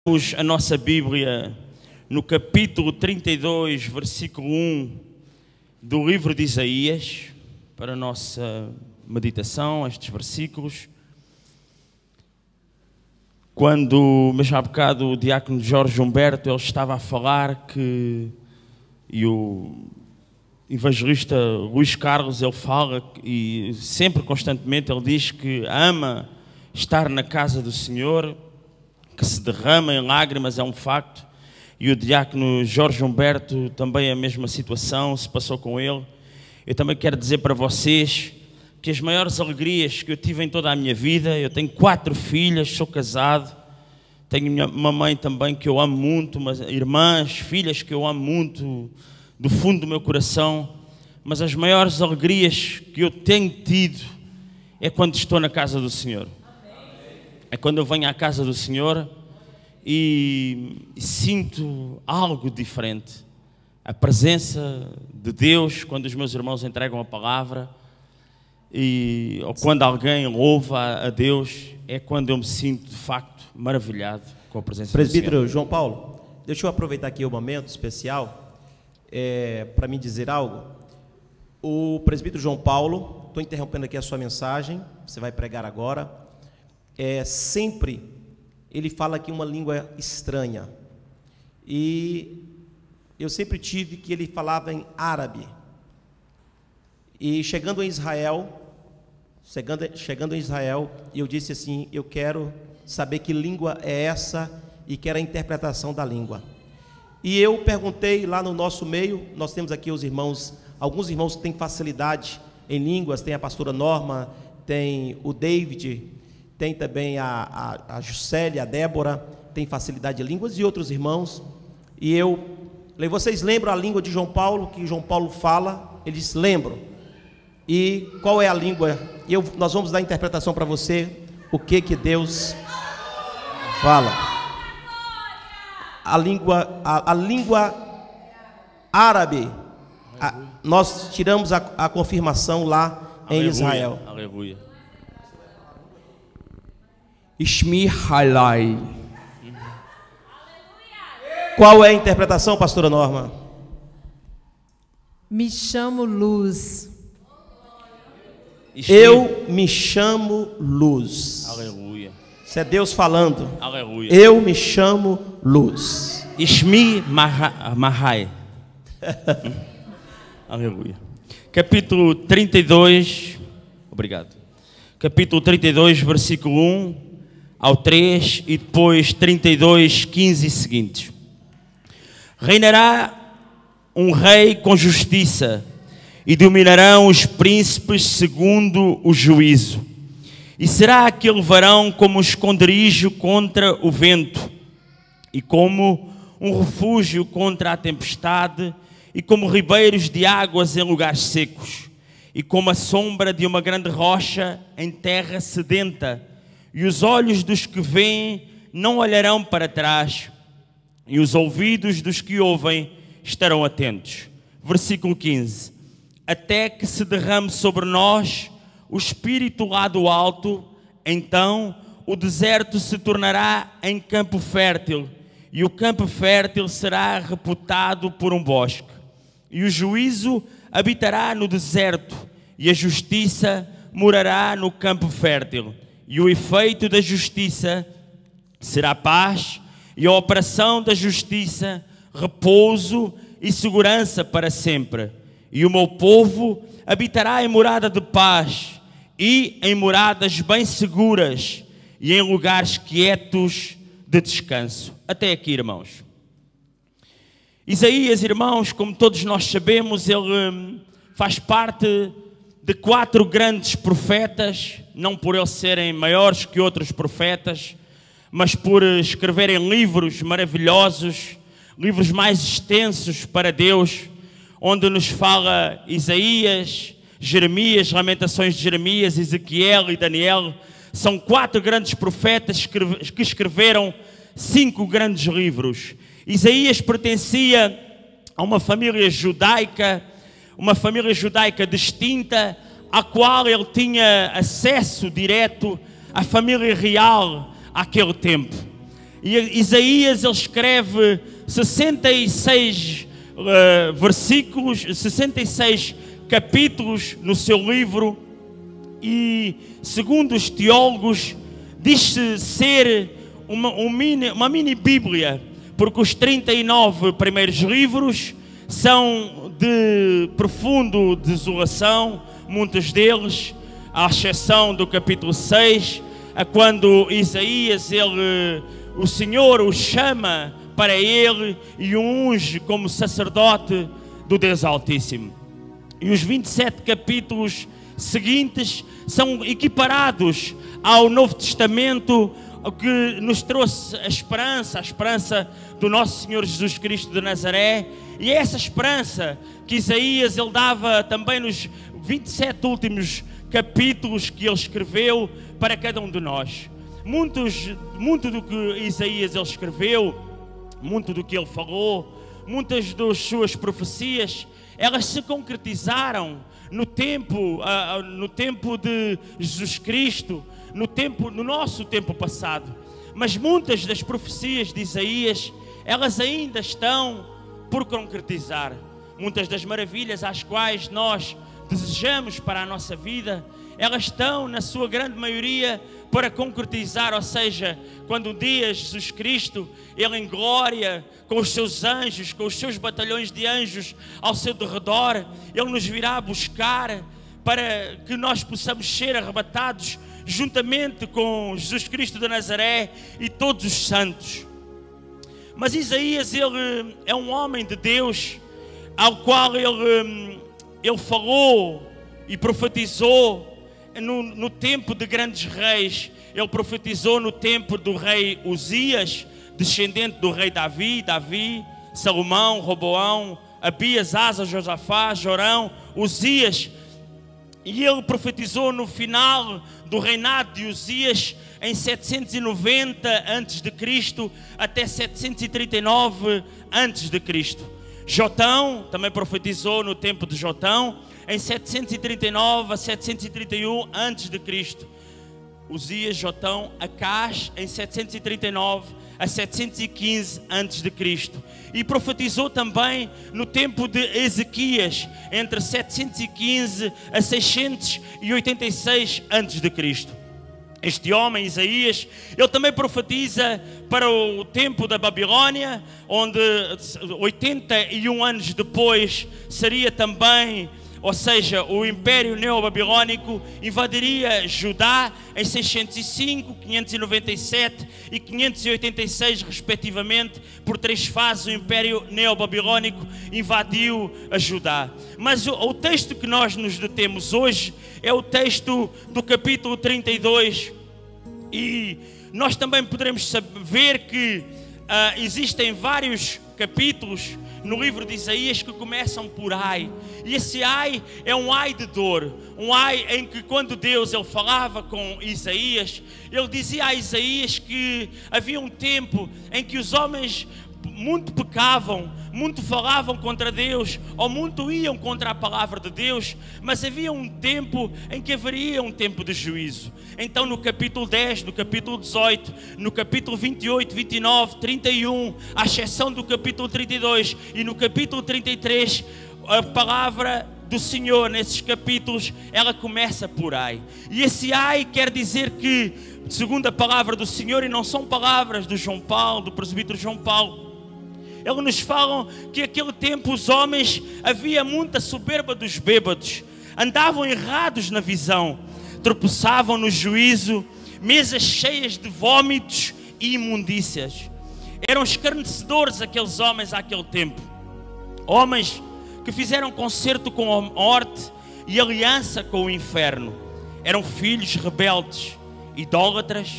Abrimos a nossa Bíblia no capítulo 32, versículo 1 do livro de Isaías, para a nossa meditação, estes versículos. Quando, mas há bocado, o diácono Jorge Humberto, ele estava a falar e o evangelista Luís Carlos, ele fala, e sempre, constantemente, ele diz que ama estar na casa do Senhor, que se derrama em lágrimas, é um facto. E o diácono Jorge Humberto também a mesma situação se passou com ele. Eu também quero dizer para vocês que as maiores alegrias que eu tive em toda a minha vida, eu tenho 4 filhas, sou casado, tenho uma mãe também que eu amo muito, irmãs, filhas que eu amo muito do fundo do meu coração, mas as maiores alegrias que eu tenho tido é quando estou na casa do Senhor. É quando eu venho à casa do Senhor e sinto algo diferente. A presença de Deus, quando os meus irmãos entregam a palavra, ou quando alguém louva a Deus, é quando eu me sinto, de facto, maravilhado com a presença do Senhor. Presbítero João Paulo, deixa eu aproveitar aqui o momento especial para me dizer algo. O presbítero João Paulo, estou interrompendo aqui a sua mensagem, você vai pregar agora. Sempre ele fala aqui uma língua estranha, e eu sempre tive que ele falava em árabe, e chegando em Israel, eu disse assim: eu quero saber que língua é essa e quero a interpretação da língua. E eu perguntei lá no nosso meio, nós temos aqui os irmãos, alguns irmãos que têm facilidade em línguas, tem a pastora Norma, tem o David, tem também a Juscelia, a Débora, tem facilidade de línguas, e outros irmãos. E vocês lembram a língua de João Paulo, que João Paulo fala? Eles lembram. E qual é a língua? Nós vamos dar a interpretação para você, o que Deus fala. A língua árabe, nós tiramos a confirmação lá em Israel. Aleluia. Ishmi Halai. Qual é a interpretação, pastora Norma? Me chamo Luz. Eu me chamo Luz. Aleluia. Isso é Deus falando. Aleluia. Eu me chamo Luz. Ishmi Mahai. Aleluia. Capítulo 32. Obrigado. Capítulo 32, versículo 1 ao 3 e depois 32, 15 e seguintes. Reinará um rei com justiça, e dominarão os príncipes segundo o juízo. E será aquele varão como um esconderijo contra o vento, e como um refúgio contra a tempestade, e como ribeiros de águas em lugares secos, e como a sombra de uma grande rocha em terra sedenta. E os olhos dos que veem não olharão para trás, e os ouvidos dos que ouvem estarão atentos. Versículo 15. Até que se derrame sobre nós o Espírito lá do alto, então o deserto se tornará em campo fértil, e o campo fértil será reputado por um bosque. E o juízo habitará no deserto, e a justiça morará no campo fértil. E o efeito da justiça será paz, e a operação da justiça, repouso e segurança para sempre. E o meu povo habitará em morada de paz, e em moradas bem seguras, e em lugares quietos de descanso. Até aqui, irmãos. Isaías, irmãos, como todos nós sabemos, ele faz parte de 4 grandes profetas, não por eles serem maiores que outros profetas, mas por escreverem livros maravilhosos, livros mais extensos para Deus, onde nos fala Isaías, Jeremias, Lamentações de Jeremias, Ezequiel e Daniel. São 4 grandes profetas que escreveram 5 grandes livros. Isaías pertencia a uma família judaica distinta, à qual ele tinha acesso direto à família real àquele tempo. E Isaías, ele escreve 66 versículos, 66 capítulos no seu livro. E, segundo os teólogos, diz-se ser uma mini Bíblia, porque os 39 primeiros livros são de profundo desolação, muitos deles, à exceção do capítulo 6, a quando Isaías, o Senhor o chama para ele e o unge como sacerdote do Deus Altíssimo. E os 27 capítulos seguintes são equiparados ao Novo Testamento, o que nos trouxe a esperança do nosso Senhor Jesus Cristo de Nazaré. E é essa esperança que Isaías ele dava também nos 27 últimos capítulos que ele escreveu para cada um de nós. Muito do que Isaías ele escreveu, muito do que ele falou, muitas das suas profecias, elas se concretizaram no tempo de Jesus Cristo, no nosso tempo passado. Mas muitas das profecias de Isaías, elas ainda estão por concretizar. Muitas das maravilhas às quais nós desejamos para a nossa vida, elas estão, na sua grande maioria, para concretizar. Ou seja, quando um dia Jesus Cristo, Ele em glória, com os seus anjos, com os seus batalhões de anjos ao seu derredor, Ele nos virá buscar para que nós possamos ser arrebatados juntamente com Jesus Cristo de Nazaré e todos os santos. Mas Isaías, ele é um homem de Deus, ao qual ele falou e profetizou no tempo de grandes reis. Ele profetizou no tempo do rei Uzias, descendente do rei Davi, Salomão, Roboão, Abias, Asa, Josafá, Jorão, Uzias. E ele profetizou no final do reinado de Uzias, em 790 a.C. até 739 a.C. Jotão também profetizou no tempo de Jotão, em 739 a 731 a.C. Uzias, Jotão, Acás, em 739 a 715 a.C. E profetizou também no tempo de Ezequias, entre 715 a 686 a.C. Este homem, Isaías, ele também profetiza para o tempo da Babilônia, onde 81 anos depois seria também, ou seja, o Império Neobabilônico invadiria Judá em 605, 597 e 586 respectivamente. Por 3 fases o Império Neobabilônico invadiu a Judá. Mas o texto que nós nos detemos hoje é o texto do capítulo 32, e nós também poderemos ver que existem vários capítulos no livro de Isaías que começam por ai. E esse ai é um ai de dor, um ai em que quando Deus ele falava com Isaías, ele dizia a Isaías que havia um tempo em que os homens muito pecavam, muito falavam contra Deus, ou muito iam contra a palavra de Deus, mas havia um tempo em que haveria um tempo de juízo. Então no capítulo 10, no capítulo 18, no capítulo 28, 29, 31, à exceção do capítulo 32 e no capítulo 33, a palavra do Senhor nesses capítulos, ela começa por ai. E esse ai quer dizer que, segundo a palavra do Senhor, e não são palavras do João Paulo, do presbítero João Paulo, eles nos falam que naquele tempo os homens, havia muita soberba dos bêbados, andavam errados na visão, tropeçavam no juízo, mesas cheias de vômitos e imundícias. Eram escarnecedores aqueles homens àquele tempo, homens que fizeram concerto com a morte e aliança com o inferno. Eram filhos rebeldes, idólatras,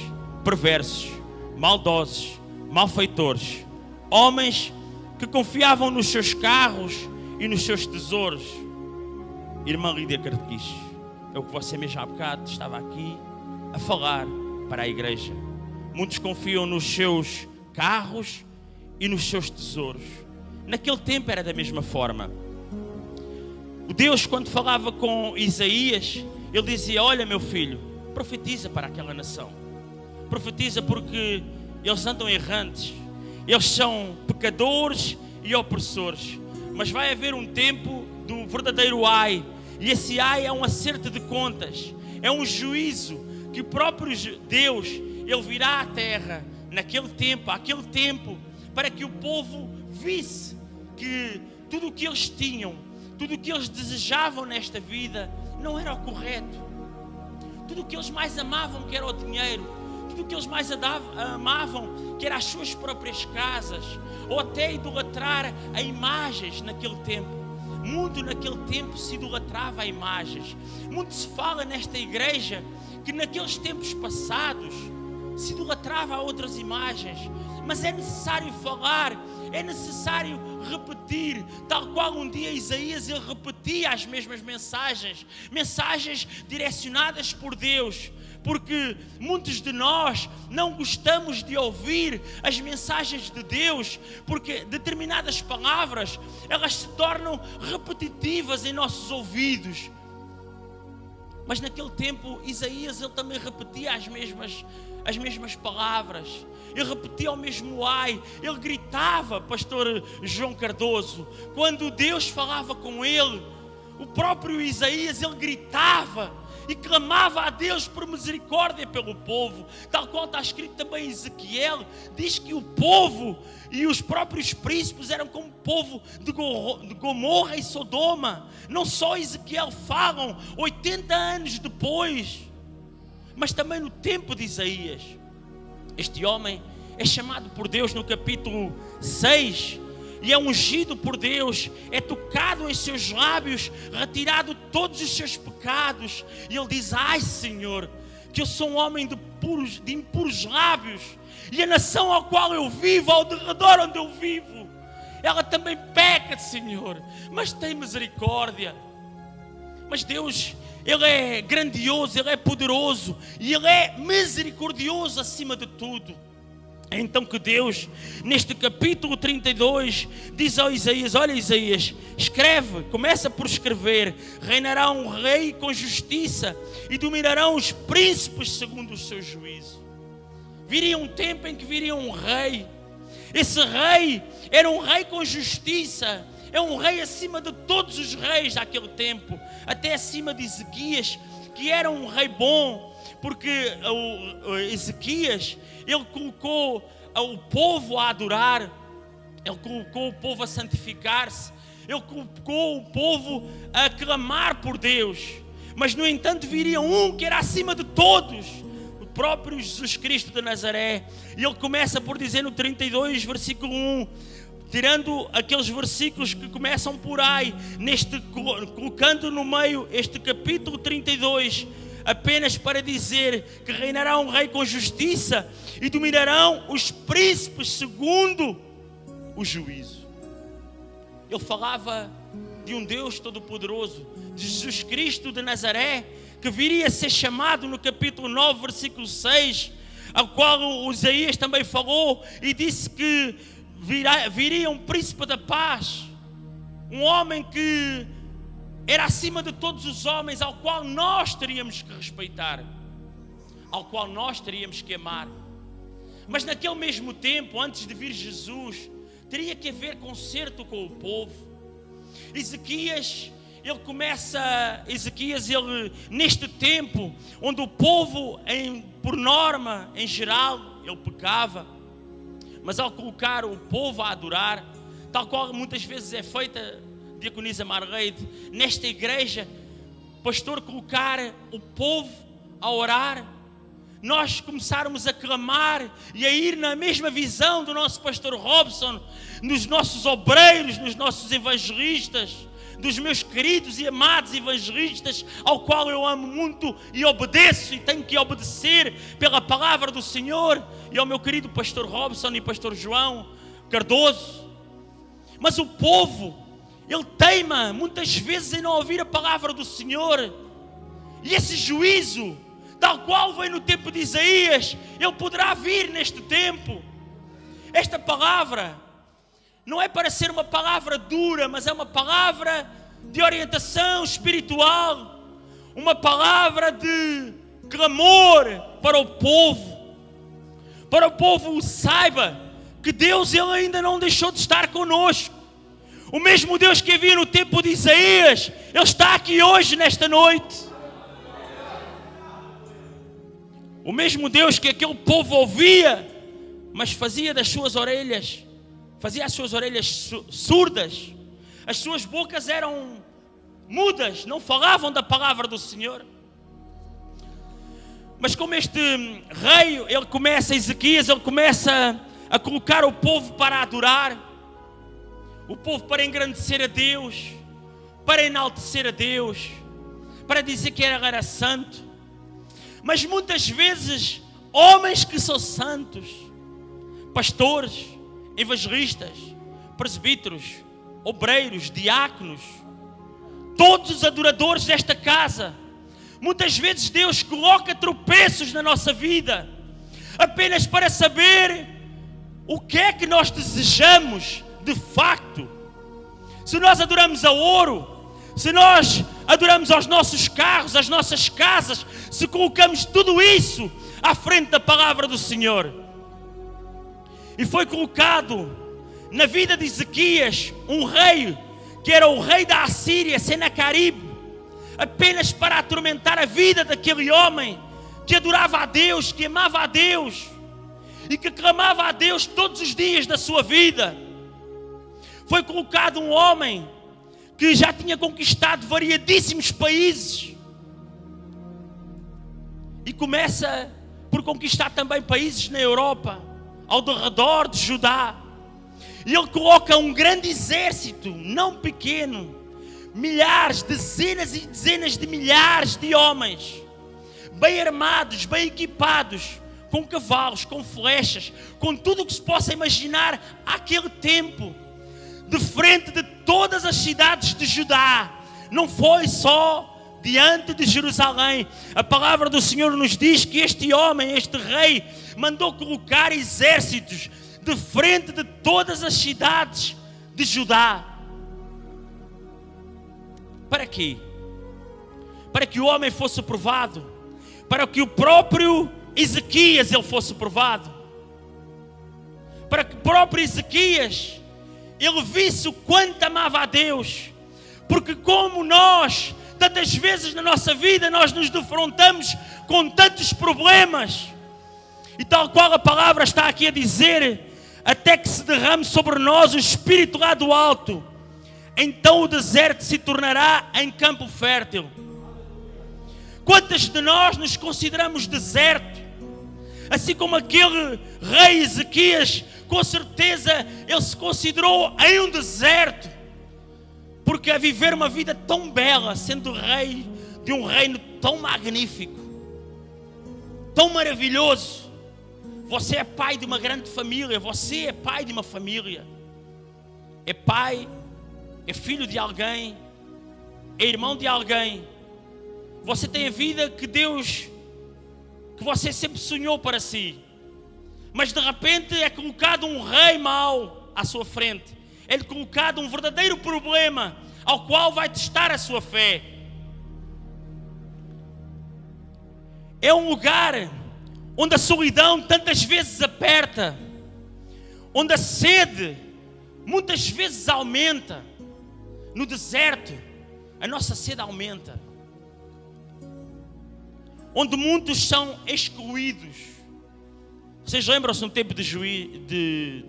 perversos, maldosos, malfeitores, homens que confiavam nos seus carros e nos seus tesouros. Irmã Lídia Cardequiche, é o que você mesmo há bocado estava aqui a falar para a igreja. Muitos confiam nos seus carros e nos seus tesouros. Naquele tempo era da mesma forma. O Deus, quando falava com Isaías, ele dizia: olha meu filho, profetiza para aquela nação. Profetiza, porque eles andam errantes, eles são pecadores e opressores. Mas vai haver um tempo do verdadeiro ai, e esse ai é um acerto de contas, é um juízo que o próprio Deus, Ele virá à terra naquele tempo, àquele tempo, para que o povo visse que tudo o que eles tinham, tudo o que eles desejavam nesta vida não era o correto. Tudo o que eles mais amavam, que era o dinheiro, tudo o que eles mais amavam, que eram as suas próprias casas, ou até idolatrar a imagens naquele tempo. Muito naquele tempo se idolatrava a imagens. Muito se fala nesta igreja que naqueles tempos passados se idolatrava a outras imagens. Mas é necessário falar, é necessário repetir, tal qual um dia Isaías ele repetia as mesmas mensagens, mensagens direcionadas por Deus, porque muitos de nós não gostamos de ouvir as mensagens de Deus, porque determinadas palavras elas se tornam repetitivas em nossos ouvidos. Mas naquele tempo Isaías ele também repetia as mesmas palavras, ele repetia o mesmo ai, ele gritava, pastor João Cardoso, quando Deus falava com ele, o próprio Isaías ele gritava e clamava a Deus por misericórdia pelo povo, tal qual está escrito também em Ezequiel, diz que o povo e os próprios príncipes eram como o povo de Gomorra e Sodoma. Não só Ezequiel falam 80 anos depois, mas também no tempo de Isaías. Este homem é chamado por Deus no capítulo 6 e é ungido por Deus, é tocado em seus lábios, retirado todos os seus pecados, e ele diz: ai Senhor, que eu sou um homem de impuros lábios, e a nação ao qual eu vivo, ao derredor onde eu vivo, ela também peca, Senhor, mas tem misericórdia. Mas Deus, Ele é grandioso, Ele é poderoso e Ele é misericordioso acima de tudo. É então que Deus, neste capítulo 32, diz ao Isaías: olha Isaías, escreve, começa por escrever: reinará um rei com justiça e dominarão os príncipes segundo o seu juízo. Viria um tempo em que viria um rei. Esse rei era um rei com justiça, é um rei acima de todos os reis daquele tempo, até acima de Ezequias, que era um rei bom, porque Ezequias, ele colocou o povo a adorar, ele colocou o povo a santificar-se, ele colocou o povo a clamar por Deus. Mas no entanto viria um que era acima de todos, o próprio Jesus Cristo de Nazaré. E ele começa por dizer no 32 versículo 1, tirando aqueles versículos que começam por aí, colocando no meio este capítulo 32, apenas para dizer que reinará um rei com justiça e dominarão os príncipes segundo o juízo. Ele falava de um Deus todo-poderoso, de Jesus Cristo de Nazaré, que viria a ser chamado no capítulo 9, versículo 6, ao qual o Isaías também falou e disse que viria um príncipe da paz, um homem que era acima de todos os homens, ao qual nós teríamos que respeitar, ao qual nós teríamos que amar. Mas naquele mesmo tempo, antes de vir Jesus, teria que haver conserto com o povo. Ezequias, ele neste tempo, onde o povo, por norma, em geral, ele pecava, mas ao colocar o povo a adorar, tal qual muitas vezes é feita, diaconisa Marleide, nesta igreja, pastor, colocar o povo a orar, nós começarmos a clamar e a ir na mesma visão do nosso pastor Robson, nos nossos obreiros, nos nossos evangelistas, dos meus queridos e amados evangelistas, ao qual eu amo muito e obedeço e tenho que obedecer pela palavra do Senhor, e ao meu querido pastor Robson e pastor João Cardoso. Mas o povo, ele teima muitas vezes em não ouvir a palavra do Senhor, e esse juízo, tal qual veio no tempo de Isaías, ele poderá vir neste tempo. Esta palavra não é para ser uma palavra dura, mas é uma palavra de orientação espiritual, uma palavra de clamor para o povo, para o povo saiba que Deus ele ainda não deixou de estar conosco. O mesmo Deus que havia no tempo de Isaías, Ele está aqui hoje, nesta noite. O mesmo Deus que aquele povo ouvia, mas fazia das suas orelhas, fazia as suas orelhas surdas. As suas bocas eram mudas, não falavam da palavra do Senhor. Mas como este rei, Ezequias, ele começa a colocar o povo para adorar, o povo para engrandecer a Deus, para enaltecer a Deus, para dizer que ele era santo. Mas muitas vezes, homens que são santos, pastores, evangelistas, presbíteros, obreiros, diáconos, todos os adoradores desta casa, muitas vezes Deus coloca tropeços na nossa vida, apenas para saber o que é que nós desejamos de facto. Se nós adoramos a ouro, se nós adoramos aos nossos carros, às nossas casas, se colocamos tudo isso à frente da palavra do Senhor. E foi colocado na vida de Ezequias um rei, que era o rei da Assíria, Senaqueribe, apenas para atormentar a vida daquele homem que adorava a Deus, que amava a Deus e que clamava a Deus todos os dias da sua vida. Foi colocado um homem que já tinha conquistado variadíssimos países e começa por conquistar também países na Europa, ao redor de Judá. E ele coloca um grande exército, não pequeno, milhares, dezenas e dezenas de milhares de homens, bem armados, bem equipados, com cavalos, com flechas, com tudo o que se possa imaginar àquele tempo, de frente de todas as cidades de Judá. Não foi só diante de Jerusalém. A palavra do Senhor nos diz que este homem, este rei, mandou colocar exércitos de frente de todas as cidades de Judá. Para quê? Para que o homem fosse provado, para que o próprio Ezequias ele fosse provado, para que o próprio Ezequias ele visse o quanto amava a Deus. Porque como nós, tantas vezes na nossa vida, nós nos defrontamos com tantos problemas, e tal qual a palavra está aqui a dizer, até que se derrame sobre nós o Espírito lá do alto, então o deserto se tornará em campo fértil. Quantas de nós nos consideramos deserto? Assim como aquele rei Ezequias, com certeza ele se considerou em um deserto, porque a viver uma vida tão bela, sendo rei de um reino tão magnífico, tão maravilhoso. Você é pai de uma grande família, você é pai de uma família, é pai, é filho de alguém, é irmão de alguém. Você tem a vida que Deus, que você sempre sonhou para si. Mas de repente é colocado um rei mau à sua frente. É colocado um verdadeiro problema ao qual vai testar a sua fé. É um lugar onde a solidão tantas vezes aperta, onde a sede muitas vezes aumenta. No deserto, a nossa sede aumenta. Onde muitos são excluídos. Vocês lembram-se no tempo de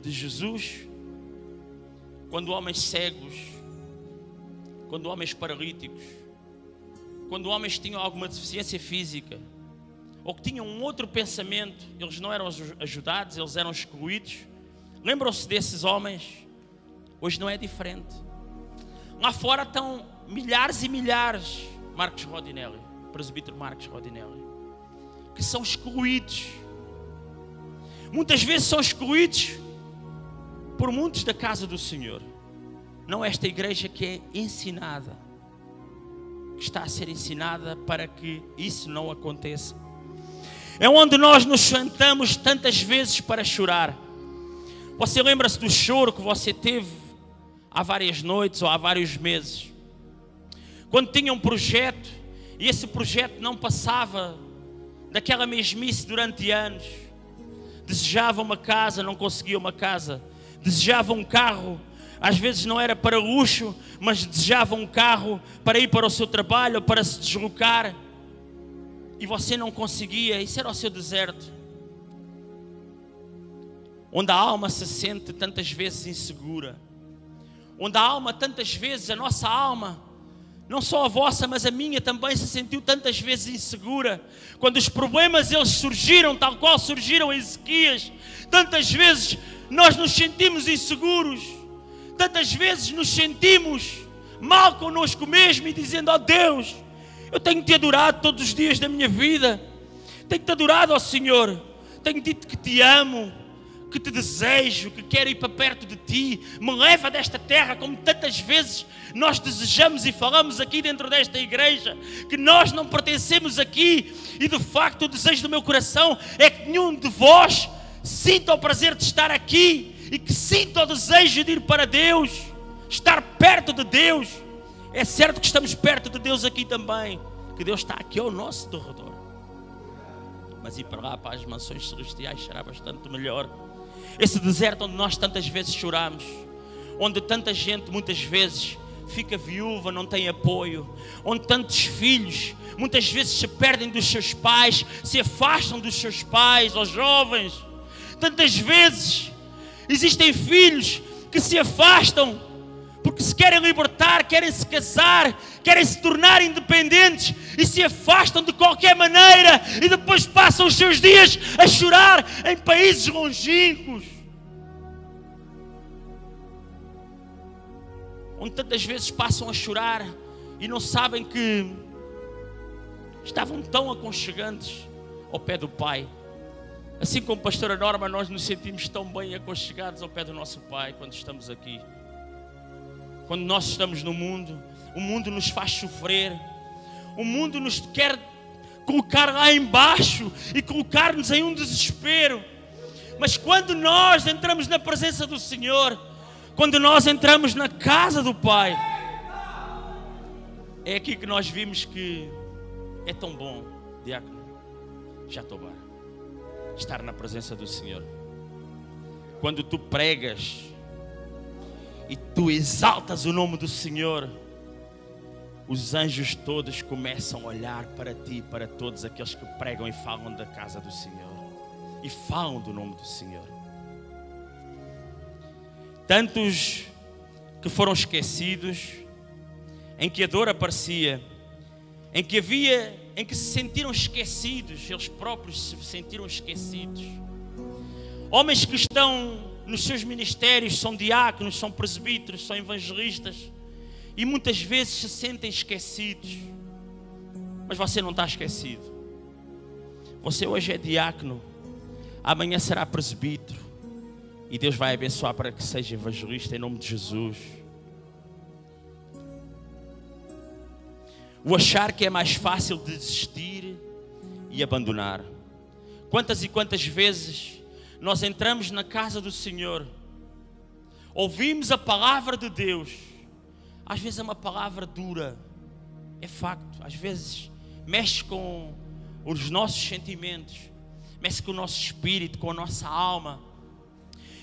Jesus? Quando homens cegos, quando homens paralíticos, quando homens tinham alguma deficiência física, ou que tinham um outro pensamento, eles não eram ajudados, eles eram excluídos. Lembram-se desses homens? Hoje não é diferente. Lá fora estão milhares e milhares, Marcos Rodinelli, presbítero Marcos Rodinelli, que são excluídos. Muitas vezes são excluídos por muitos da casa do Senhor. Não esta igreja que é ensinada, que está a ser ensinada para que isso não aconteça. É onde nós nos sentamos tantas vezes para chorar. Você lembra-se do choro que você teve há várias noites ou há vários meses? Quando tinha um projeto e esse projeto não passava daquela mesmice durante anos, Desejava uma casa, não conseguia uma casa. Desejava um carro, às vezes não era para luxo, mas desejava um carro para ir para o seu trabalho, para se deslocar. E você não conseguia, isso era o seu deserto. Onde a alma se sente tantas vezes insegura. Onde a alma, tantas vezes, a nossa alma, não só a vossa, mas a minha também se sentiu tantas vezes insegura. Quando os problemas eles surgiram, tal qual surgiram em Ezequias, tantas vezes nós nos sentimos inseguros. Tantas vezes nos sentimos mal connosco mesmo e dizendo: ó Deus, eu tenho-te adorado todos os dias da minha vida. Tenho-te adorado, ó Senhor. Tenho dito que te amo, que te desejo, que quero ir para perto de ti. Me leva desta terra, como tantas vezes nós desejamos e falamos aqui dentro desta igreja, que nós não pertencemos aqui. E de facto o desejo do meu coração é que nenhum de vós sinta o prazer de estar aqui e que sinta o desejo de ir para Deus, estar perto de Deus. É certo que estamos perto de Deus aqui também, que Deus está aqui ao nosso derredor, mas ir para lá, para as mansões celestiais, será bastante melhor. Esse deserto onde nós tantas vezes choramos, onde tanta gente muitas vezes fica viúva, não tem apoio, onde tantos filhos muitas vezes se perdem dos seus pais, se afastam dos seus pais, aos jovens. Tantas vezes existem filhos que se afastam porque se querem libertar, querem se casar, querem se tornar independentes e se afastam de qualquer maneira e depois passam os seus dias a chorar em países longínquos, onde tantas vezes passam a chorar e não sabem que estavam tão aconchegantes ao pé do Pai. Assim como a pastora Norma, nós nos sentimos tão bem aconchegados ao pé do nosso Pai quando estamos aqui. Quando nós estamos no mundo, o mundo nos faz sofrer, o mundo nos quer colocar lá embaixo e colocar-nos em um desespero. Mas quando nós entramos na presença do Senhor, quando nós entramos na casa do Pai, é aqui que nós vimos que é tão bom, diácono Jatobá, estar na presença do Senhor. Quando tu pregas e tu exaltas o nome do Senhor, os anjos todos começam a olhar para ti, para todos aqueles que pregam e falam da casa do Senhor e falam do nome do Senhor. Tantos que foram esquecidos, em que a dor aparecia, em que se sentiram esquecidos, eles próprios se sentiram esquecidos. Homens que estão nos seus ministérios, são diáconos, são presbíteros, são evangelistas e muitas vezes se sentem esquecidos. Mas você não está esquecido. Você hoje é diácono, amanhã será presbítero e Deus vai abençoar para que seja evangelista em nome de Jesus. O achar que é mais fácil de desistir e abandonar. Quantas e quantas vezes nós entramos na casa do Senhor, ouvimos a palavra de Deus, às vezes é uma palavra dura, é facto, às vezes mexe com os nossos sentimentos, mexe com o nosso espírito, com a nossa alma,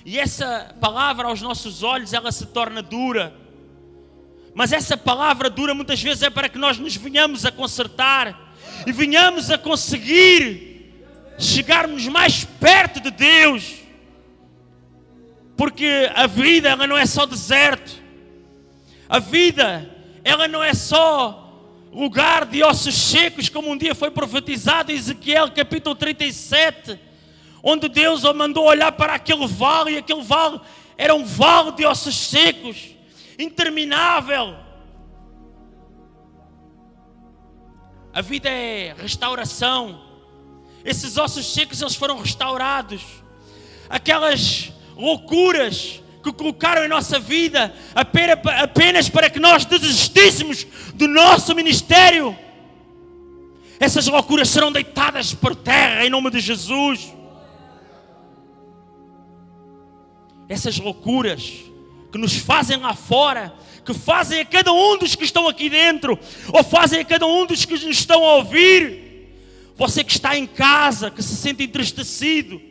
e essa palavra aos nossos olhos ela se torna dura, mas essa palavra dura muitas vezes é para que nós nos venhamos a consertar e venhamos a conseguir chegarmos mais perto de Deus, porque a vida ela não é só deserto, a vida ela não é só lugar de ossos secos, como um dia foi profetizado em Ezequiel capítulo 37, onde Deus o mandou olhar para aquele vale, e aquele vale era um vale de ossos secos, interminável. A vida é restauração. Esses ossos secos eles foram restaurados. Aquelas loucuras que colocaram em nossa vida apenas para que nós desistíssemos do nosso ministério, essas loucuras serão deitadas por terra em nome de Jesus. Essas loucuras que nos fazem lá fora, que fazem a cada um dos que estão aqui dentro, ou fazem a cada um dos que nos estão a ouvir. Você que está em casa, que se sente entristecido,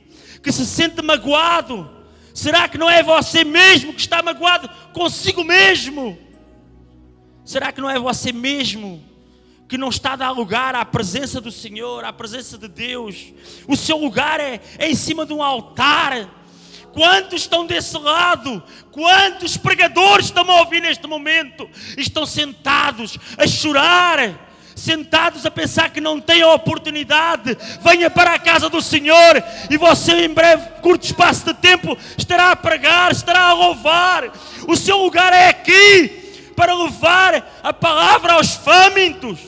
que se sente magoado? Será que não é você mesmo que está magoado consigo mesmo? Será que não é você mesmo que não está a dar lugar à presença do Senhor, à presença de Deus? O seu lugar é em cima de um altar. Quantos estão desse lado? Quantos pregadores estão a ouvir neste momento? Estão sentados a chorar, sentados a pensar que não têm a oportunidade. Venha para a casa do Senhor e você em breve, curto espaço de tempo, estará a pregar, estará a louvar. O seu lugar é aqui para levar a palavra aos famintos.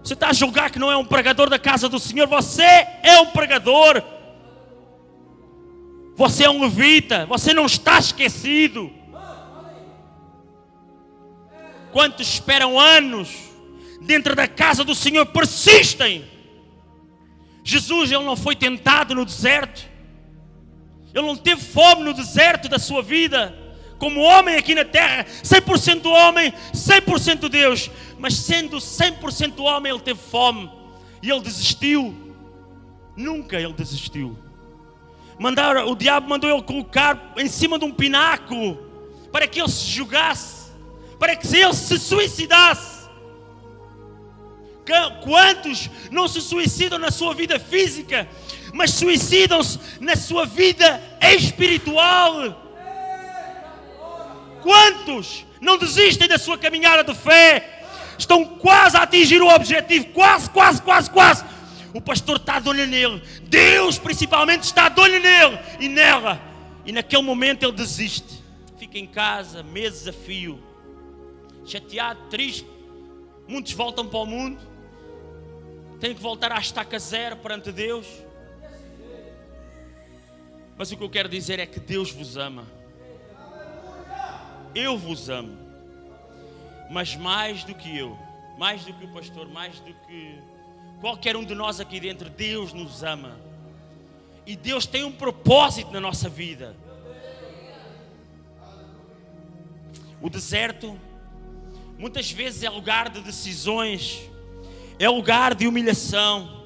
Você está a julgar que não é um pregador da casa do Senhor? Você é um pregador. Você é um levita. Você não está esquecido. Quantos esperam anos dentro da casa do Senhor persistem? Jesus, ele não foi tentado no deserto. Ele não teve fome no deserto da sua vida. Como homem aqui na terra, 100% homem, 100% Deus. Mas sendo 100% homem, ele teve fome. E ele desistiu. Nunca ele desistiu. O diabo mandou ele colocar em cima de um pináculo para que ele se jogasse, para que ele se suicidasse. Quantos não se suicidam na sua vida física, mas suicidam-se na sua vida espiritual? Quantos não desistem da sua caminhada de fé? Estão quase a atingir o objetivo, quase. O pastor está de olho nele, Deus principalmente está de olho nele e nela. E naquele momento ele desiste, fica em casa, meses a fio, chateado, triste. Muitos voltam para o mundo, têm que voltar à estaca zero perante Deus. Mas o que eu quero dizer é que Deus vos ama. Eu vos amo. Mas mais do que eu, mais do que o pastor, mais do que qualquer um de nós aqui dentro, Deus nos ama. E Deus tem um propósito na nossa vida. O deserto muitas vezes é lugar de decisões, é lugar de humilhação.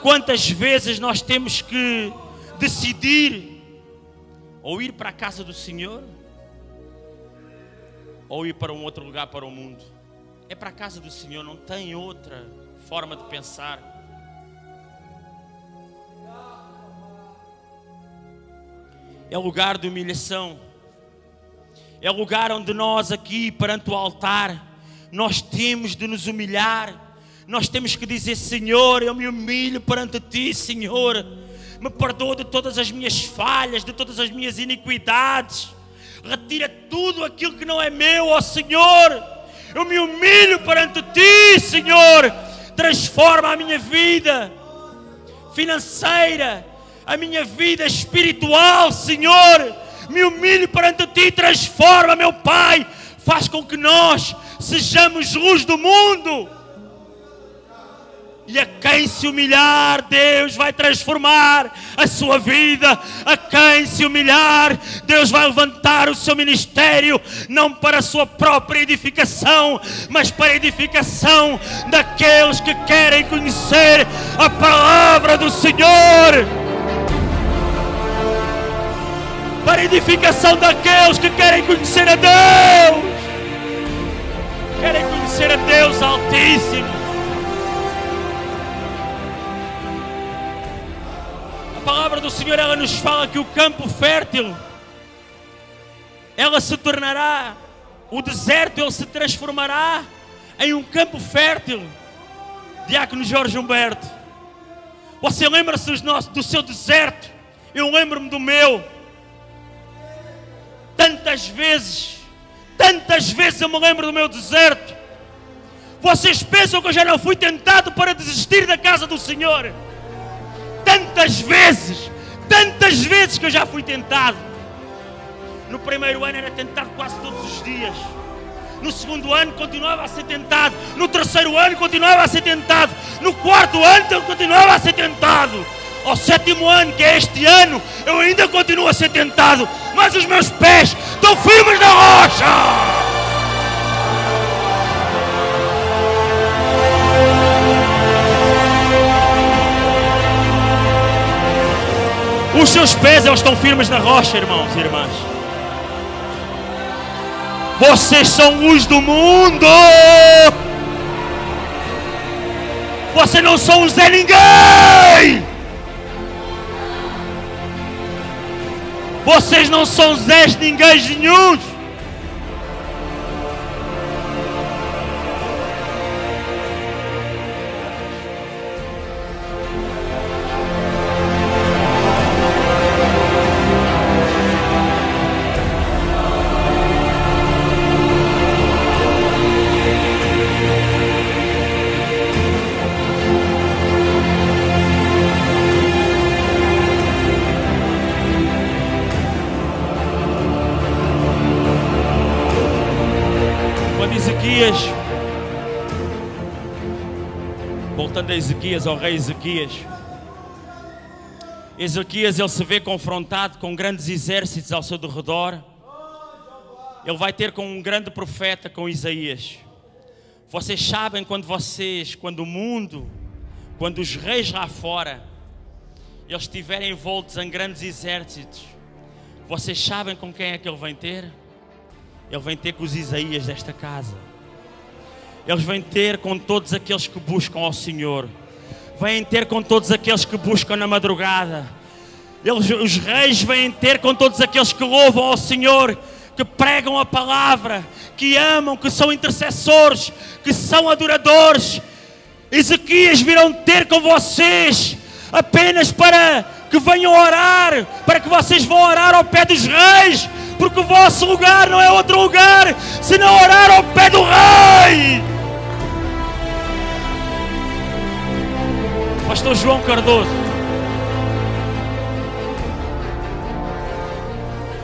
Quantas vezes nós temos que decidir ou ir para a casa do Senhor ou ir para um outro lugar, para o mundo. É para a casa do Senhor, não tem outra forma de pensar. É lugar de humilhação. É lugar onde nós aqui perante o altar, nós temos de nos humilhar. Nós temos que dizer: Senhor, eu me humilho perante Ti, Senhor. Me perdoa de todas as minhas falhas, de todas as minhas iniquidades. Retira tudo aquilo que não é meu, ó Senhor. Eu me humilho perante Ti, Senhor. Transforma a minha vida financeira, a minha vida espiritual, Senhor. Me humilho perante Ti, transforma, meu Pai. Faz com que nós sejamos luz do mundo. E a quem se humilhar, Deus vai transformar a sua vida. A quem se humilhar, Deus vai levantar o seu ministério, não para a sua própria edificação, mas para a edificação daqueles que querem conhecer a palavra do Senhor. Para a edificação daqueles que querem conhecer a Deus. Querem conhecer a Deus Altíssimo. A palavra do Senhor, ela nos fala que o campo fértil, ela se tornará, o deserto, ele se transformará em um campo fértil. Diácono Jorge Humberto, você lembra-se do seu deserto? Eu lembro-me do meu. Tantas vezes eu me lembro do meu deserto. Vocês pensam que eu já não fui tentado para desistir da casa do Senhor? Tantas vezes que eu já fui tentado. No primeiro ano era tentado quase todos os dias. No segundo ano continuava a ser tentado. No terceiro ano continuava a ser tentado. No quarto ano eu continuava a ser tentado. Ao sétimo ano, que é este ano, eu ainda continuo a ser tentado. Mas os meus pés estão firmes na rocha. Os seus pés, eles estão firmes na rocha, irmãos e irmãs. Vocês são luz do mundo. Vocês não são Zé Ninguém. Vocês não são Zés Ninguéms nenhuns. Voltando a Ezequias, ao rei Ezequias, ele se vê confrontado com grandes exércitos ao seu redor. Ele vai ter com um grande profeta, com Isaías. Vocês sabem quando o mundo, quando os reis lá fora, eles estiverem envoltos em grandes exércitos, vocês sabem com quem é que ele vem ter? Ele vem ter com os Isaías desta casa. Eles vêm ter com todos aqueles que buscam ao Senhor. Vêm ter com todos aqueles que buscam na madrugada. Os reis vêm ter com todos aqueles que louvam ao Senhor, que pregam a palavra, que amam, que são intercessores, que são adoradores. Ezequias virão ter com vocês apenas para que venham orar, para que vocês vão orar ao pé dos reis, porque o vosso lugar não é outro lugar senão orar ao pé do rei. Pastor João Cardoso.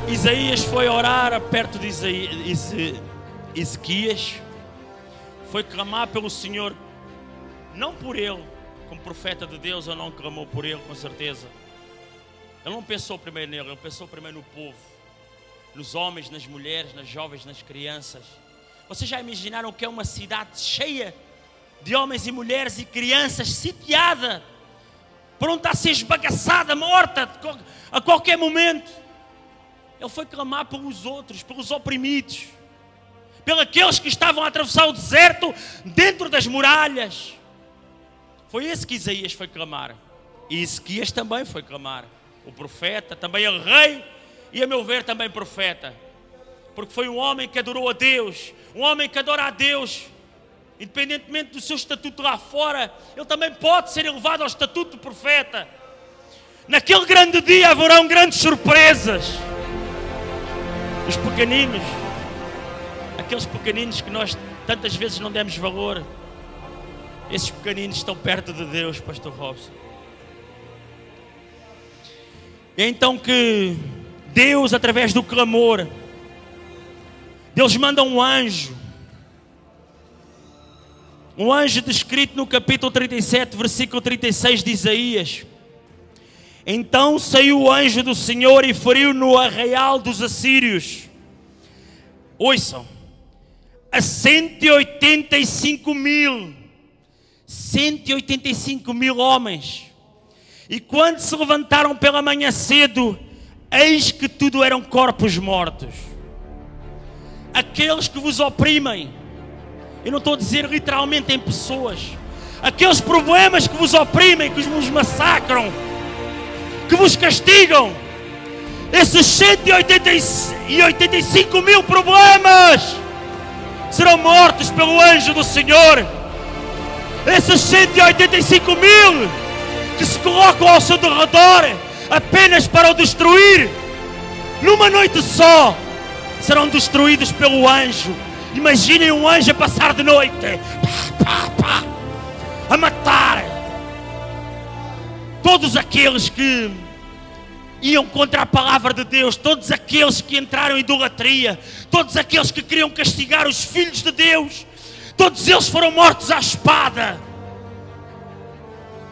Isaías foi orar perto de Ezequias, foi clamar pelo Senhor, não por ele, como profeta de Deus, ele não clamou por ele, com certeza. Ele não pensou primeiro nele, ele pensou primeiro no povo, nos homens, nas mulheres, nas jovens, nas crianças. Vocês já imaginaram que é uma cidade cheia de homens e mulheres e crianças, sitiada, pronta a ser esbagaçada, morta a qualquer momento? Ele foi clamar pelos outros, pelos oprimidos, pelos aqueles que estavam a atravessar o deserto dentro das muralhas. Foi esse que Isaías foi clamar. E Ezequias também foi clamar. O profeta, também o rei, e a meu ver também profeta. Porque foi um homem que adorou a Deus, um homem que adora a Deus. Independentemente do seu estatuto lá fora, ele também pode ser elevado ao estatuto de profeta. Naquele grande dia haverão grandes surpresas. Os pequeninos, aqueles pequeninos que nós tantas vezes não demos valor, esses pequeninos estão perto de Deus, Pastor Robson. É então que Deus, através do clamor, Deus manda um anjo descrito no capítulo 37, versículo 36 de Isaías. Então saiu o anjo do Senhor e feriu no arraial dos assírios. Ouçam, a 185 mil homens. E quando se levantaram pela manhã cedo, eis que tudo eram corpos mortos. Aqueles que vos oprimem, eu não estou a dizer literalmente em pessoas, aqueles problemas que vos oprimem, que vos massacram, que vos castigam, esses 185 mil problemas serão mortos pelo anjo do Senhor. Esses 185 mil que se colocam ao seu derredor apenas para o destruir, numa noite só, serão destruídos pelo anjo. Imaginem um anjo a passar de noite, a matar todos aqueles que iam contra a palavra de Deus, todos aqueles que entraram em idolatria, todos aqueles que queriam castigar os filhos de Deus, todos eles foram mortos à espada.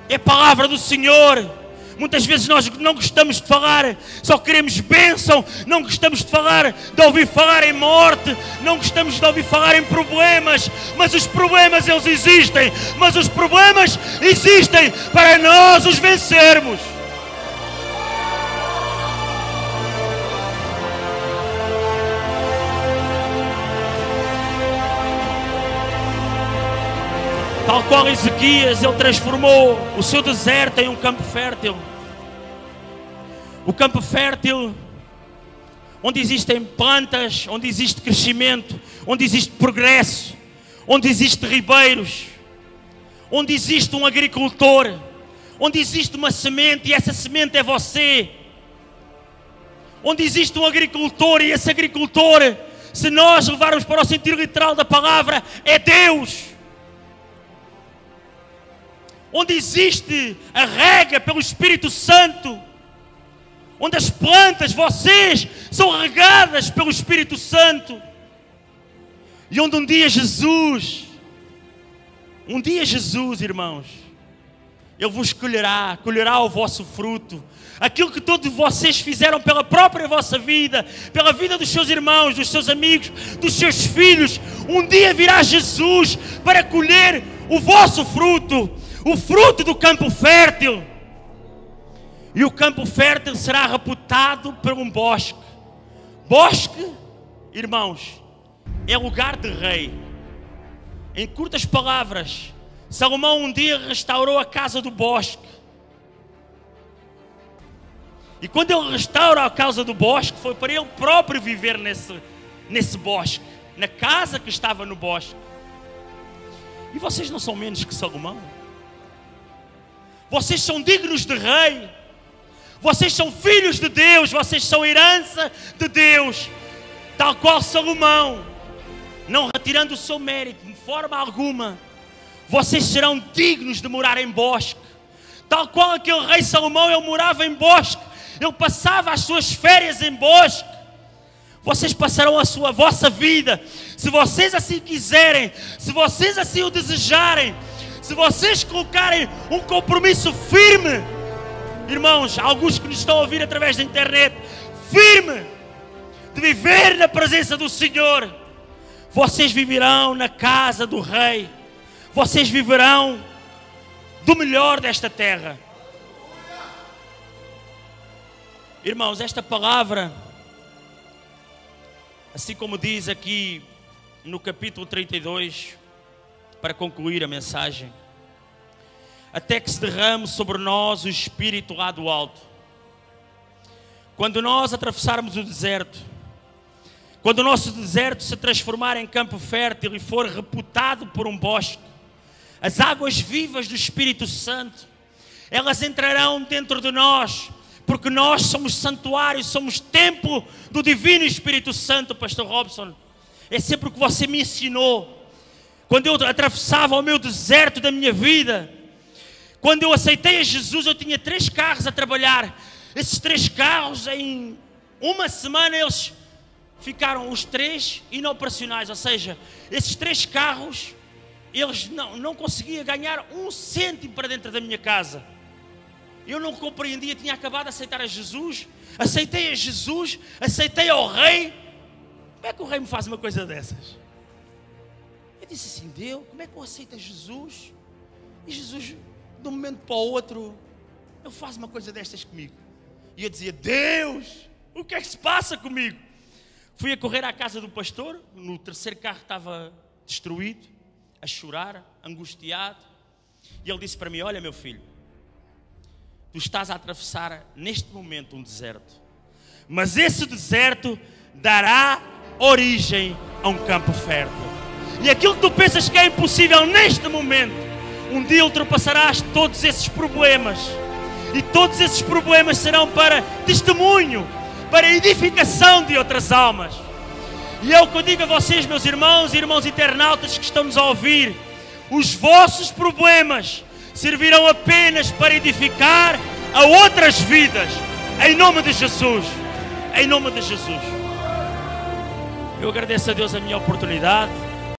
É a palavra do Senhor. Muitas vezes nós não gostamos de falar, só queremos bênção, não gostamos de ouvir falar em morte, não gostamos de ouvir falar em problemas, mas os problemas eles existem, mas os problemas existem para nós os vencermos. Tal qual Ezequias, ele transformou o seu deserto em um campo fértil. O campo fértil, onde existem plantas, onde existe crescimento, onde existe progresso, onde existe ribeiros, onde existe um agricultor, onde existe uma semente e essa semente é você. Onde existe um agricultor e esse agricultor, se nós levarmos para o sentido literal da palavra, é Deus. Onde existe a rega pelo Espírito Santo, onde as plantas, vocês, são regadas pelo Espírito Santo, e onde um dia Jesus, irmãos, Ele vos colherá o vosso fruto, aquilo que todos vocês fizeram pela própria vossa vida, pela vida dos seus irmãos, dos seus amigos, dos seus filhos. Um dia virá Jesus para colher o vosso fruto, o fruto do campo fértil. E o campo fértil será reputado por um bosque. Bosque, irmãos, é lugar de rei. Em curtas palavras, Salomão um dia restaurou a casa do bosque. E quando ele restaura a casa do bosque, foi para ele próprio viver nesse bosque, na casa que estava no bosque. E vocês não são menos que Salomão. Vocês são dignos de rei. Vocês são filhos de Deus. Vocês são herança de Deus. Tal qual Salomão, não retirando o seu mérito de forma alguma, vocês serão dignos de morar em bosque. Tal qual aquele rei Salomão, ele morava em bosque. Ele passava as suas férias em bosque. Vocês passarão a vossa vida, se vocês assim quiserem, se vocês assim o desejarem, se vocês colocarem um compromisso firme, irmãos, alguns que nos estão a ouvir através da internet, firme, de viver na presença do Senhor, vocês viverão na casa do Rei, vocês viverão do melhor desta terra. Irmãos, esta palavra, assim como diz aqui no capítulo 32, para concluir a mensagem, até que se derrame sobre nós o Espírito lá do alto. Quando nós atravessarmos o deserto, quando o nosso deserto se transformar em campo fértil e for reputado por um bosque, as águas vivas do Espírito Santo, elas entrarão dentro de nós, porque nós somos santuário, somos templo do Divino Espírito Santo, Pastor Robson. É sempre o que você me ensinou. Quando eu atravessava o meu deserto da minha vida, quando eu aceitei a Jesus, eu tinha 3 carros a trabalhar. Esses 3 carros, em uma semana, eles ficaram os 3 inoperacionais. Ou seja, esses 3 carros, eles não conseguiam ganhar 1 cêntimo para dentro da minha casa. Eu não compreendia, tinha acabado de aceitar a Jesus, aceitei a Jesus, aceitei ao Rei. Como é que o Rei me faz uma coisa dessas? Eu disse assim, Deus, como é que eu aceito a Jesus? E Jesus, de um momento para o outro, ele faz uma coisa destas comigo. E eu dizia, Deus, o que é que se passa comigo? Fui a correr à casa do pastor, no 3º carro estava destruído, a chorar, angustiado. E ele disse para mim, olha meu filho, tu estás a atravessar neste momento um deserto, mas esse deserto dará origem a um campo fértil. E aquilo que tu pensas que é impossível neste momento, um dia ultrapassarás todos esses problemas. E todos esses problemas serão para testemunho, para edificação de outras almas. E é o que eu digo a vocês, meus irmãos e irmãos internautas que estão nos a ouvir, os vossos problemas servirão apenas para edificar a outras vidas, em nome de Jesus, em nome de Jesus. Eu agradeço a Deus a minha oportunidade.